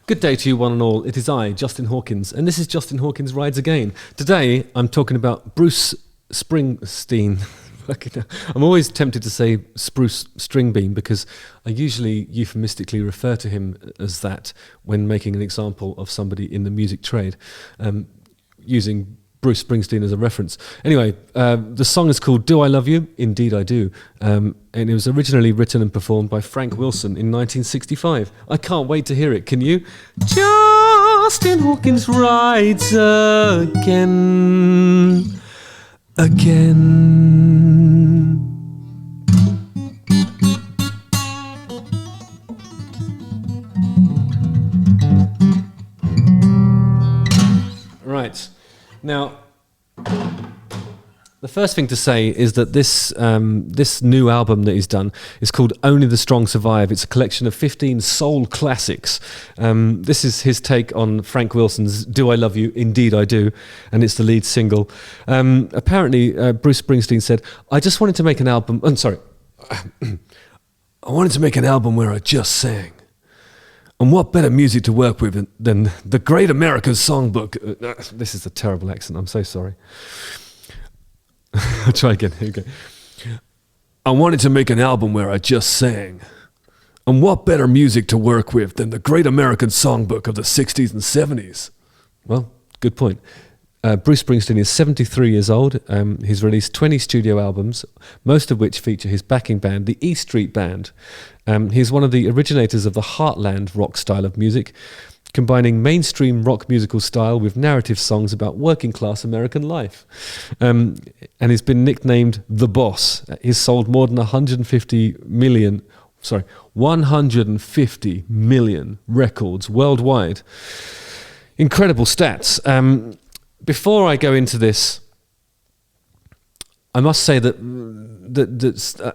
Good day to you one and all. It is I, Justin Hawkins, and this is Justin Hawkins Rides Again. Today, I'm talking about Bruce Springsteen. I'm always tempted to say Spruce Stringbean because I usually euphemistically refer to him as that when making an example of somebody in the music trade, using Bruce Springsteen as a reference. Anyway, the song is called Do I Love You? Indeed I Do. And it was originally written and performed by Frank Wilson in 1965. I can't wait to hear it, can you? Justin Hawkins rides again. Right. Now, the first thing to say is that this new album that he's done is called Only the Strong Survive. It's a collection of 15 soul classics. This is his take on Frank Wilson's Do I Love You? Indeed I Do, and it's the lead single. Apparently, Bruce Springsteen said, I just wanted to make an album... I wanted to make an album where I just sang. And what better music to work with than the Great American Songbook? This is a terrible accent, I'm so sorry. I'll try again, here we go. I wanted to make an album where I just sang. And what better music to work with than the Great American Songbook of the 60s and 70s? Well, good point. Bruce Springsteen is 73 years old. He's released 20 studio albums, most of which feature his backing band, the E Street Band. He's one of the originators of the Heartland rock style of music, combining mainstream rock musical style with narrative songs about working class American life. And he's been nicknamed The Boss. He's sold more than 150 million records worldwide. Incredible stats. Before I go into this, I must say that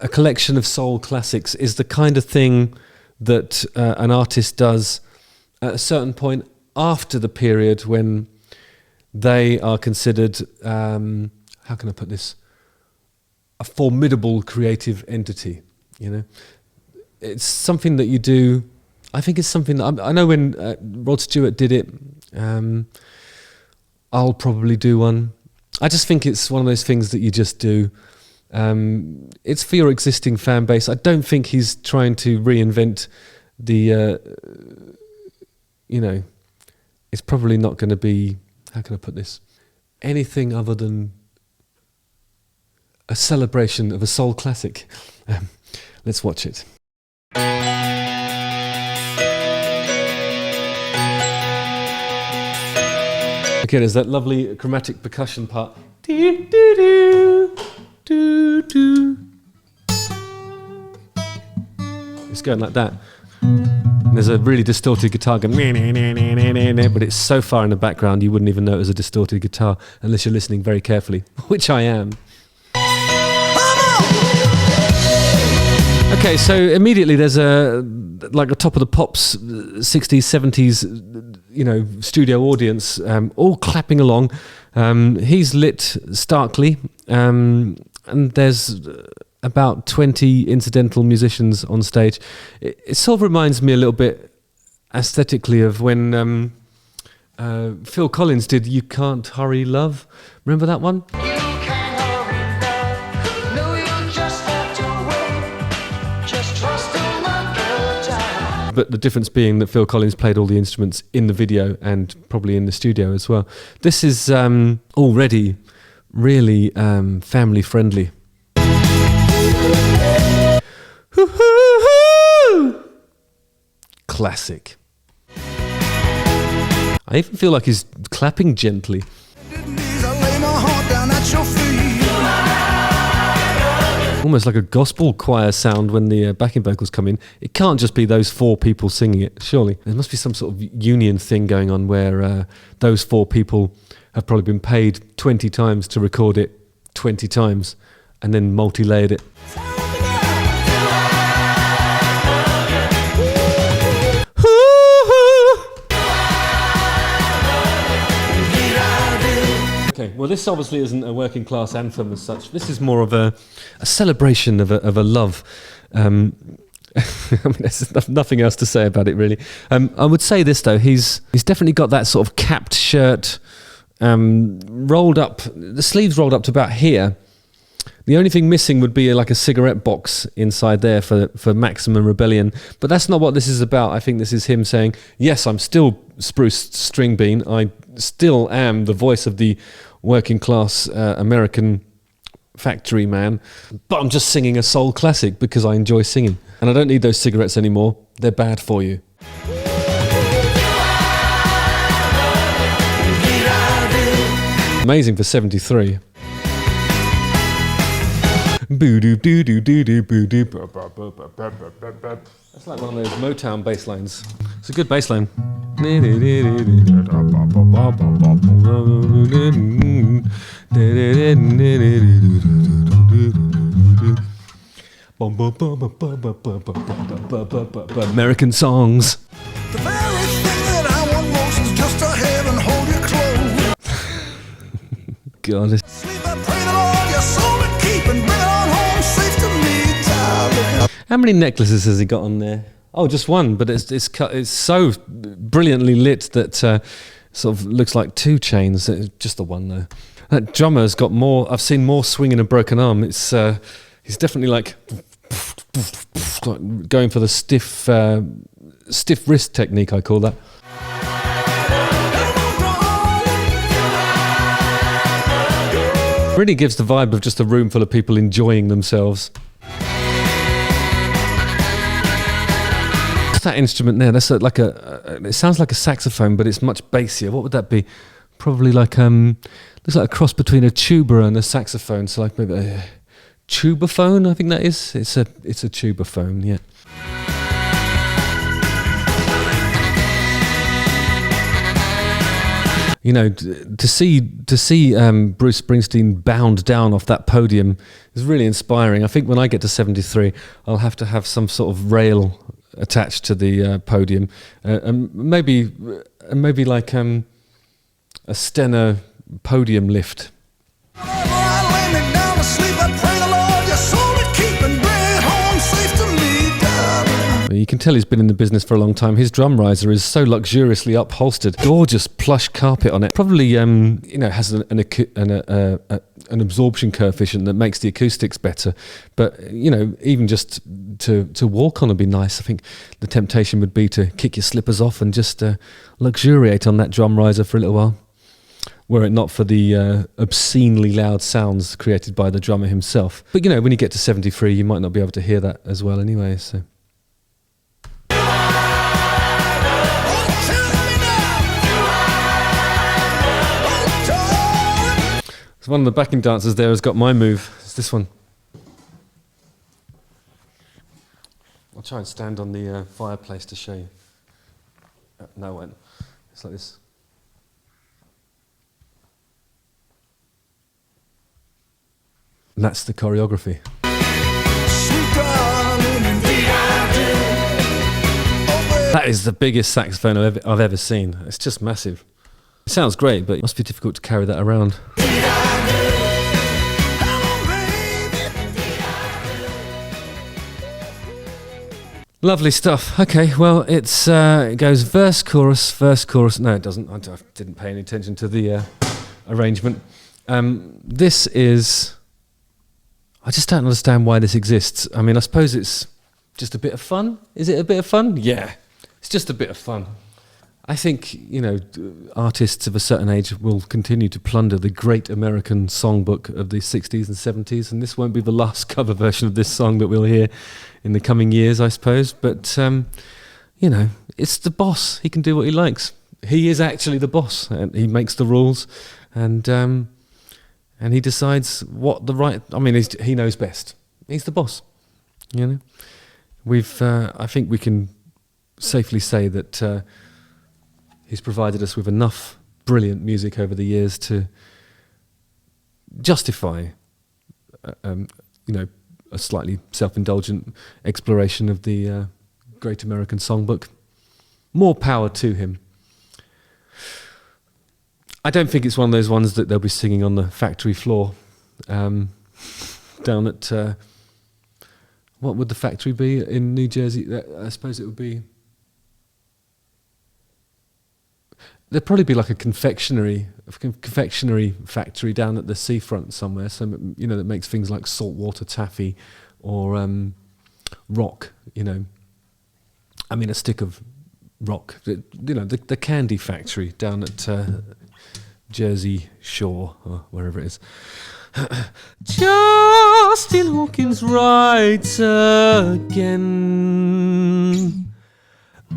a collection of soul classics is the kind of thing that an artist does at a certain point after the period when they are considered, how can I put this, a formidable creative entity, you know? It's something that you do, I think it's something that, I know when Rod Stewart did it, I'll probably do one. I just think it's one of those things that you just do. It's for your existing fan base. I don't think he's trying to reinvent the, it's probably not going to be, how can I put this, anything other than a celebration of a soul classic. Let's watch it. Okay, there's that lovely chromatic percussion part. It's going like that. And there's a really distorted guitar going, but it's so far in the background you wouldn't even know it was a distorted guitar unless you're listening very carefully, which I am. Okay, so immediately there's a top of the pops 60s, 70s, studio audience, all clapping along. He's lit starkly, and there's about 20 incidental musicians on stage. It sort of reminds me a little bit aesthetically of when Phil Collins did You Can't Hurry Love. Remember that one? But the difference being that Phil Collins played all the instruments in the video and probably in the studio as well. This is already really family friendly. Classic. I even feel like he's clapping gently. Almost like a gospel choir sound when the backing vocals come in. It can't just be those four people singing it, surely. There must be some sort of union thing going on where those four people have probably been paid 20 times to record it 20 times and then multi-layered it. Okay, well, this obviously isn't a working class anthem as such. This is more of a celebration of a love. I mean, there's nothing else to say about it, really. I would say this, though. He's definitely got that sort of capped shirt, rolled up, the sleeves rolled up to about here. The only thing missing would be like a cigarette box inside there for maximum rebellion. But that's not what this is about. I think this is him saying, yes, I'm still Spruce Stringbean. I still am the voice of the working class American factory man, but I'm just singing a soul classic because I enjoy singing. And I don't need those cigarettes anymore. They're bad for you. Amazing for 73. That's like one of those Motown bass lines. It's a good bass line. American songs. The very thing that I want most is just to have and hold you close. God. Sleep, I pray the Lord your soul to keep and bring it on home safe to me, darling. How many necklaces has he got on there? Oh, just one, but it's so brilliantly lit that sort of looks like two chains. Just the one though. That drummer's got more. I've seen more swing in a broken arm. It's he's definitely like going for the stiff wrist technique. I call that. Really gives the vibe of just a room full of people enjoying themselves. What's that instrument there? That's like it sounds like a saxophone, but it's much bassier. What would that be? Probably like looks like a cross between a tuba and a saxophone. So like maybe a tubaphone, I think that is. It's a tubaphone, yeah. You know, to see Bruce Springsteen bound down off that podium is really inspiring. I think when I get to 73, I'll have to have some sort of rail attached to the podium, and maybe like a Steno podium lift. You can tell he's been in the business for a long time. His drum riser is so luxuriously upholstered, gorgeous plush carpet on it. Probably, has an absorption coefficient that makes the acoustics better. But even just to walk on would be nice. I think the temptation would be to kick your slippers off and just luxuriate on that drum riser for a little while. Were it not for the obscenely loud sounds created by the drummer himself. But when you get to 73, you might not be able to hear that as well anyway. So. So one of the backing dancers there has got my move. It's this one. I'll try and stand on the fireplace to show you. No, I won't. It's like this. And that's the choreography. That is the biggest saxophone I've ever seen. It's just massive. It sounds great, but it must be difficult to carry that around. Lovely stuff. Okay, well, it goes verse, chorus. No, it doesn't. I didn't pay any attention to the arrangement. This is... I just don't understand why this exists. I mean, I suppose it's just a bit of fun. Is it a bit of fun? Yeah, it's just a bit of fun. I think, artists of a certain age will continue to plunder the great American songbook of the 60s and 70s, and this won't be the last cover version of this song that we'll hear in the coming years, I suppose. But, it's the boss. He can do what he likes. He is actually the boss, and he makes the rules, and he decides what the right... I mean, he knows best. He's the boss, I think we can safely say that... he's provided us with enough brilliant music over the years to justify, a slightly self-indulgent exploration of the Great American Songbook. More power to him. I don't think it's one of those ones that they'll be singing on the factory floor down at... what would the factory be in New Jersey? I suppose it would be. There'd probably be like a confectionery factory down at the seafront somewhere. So that makes things like saltwater taffy, or rock. I mean, a stick of rock. The candy factory down at Jersey Shore or wherever it is. Justin Hawkins writes again.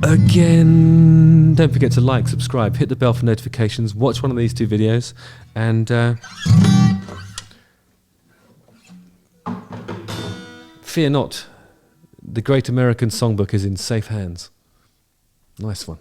Don't forget to like, subscribe, hit the bell for notifications, watch one of these 2 videos, and fear not, the Great American Songbook is in safe hands. Nice one.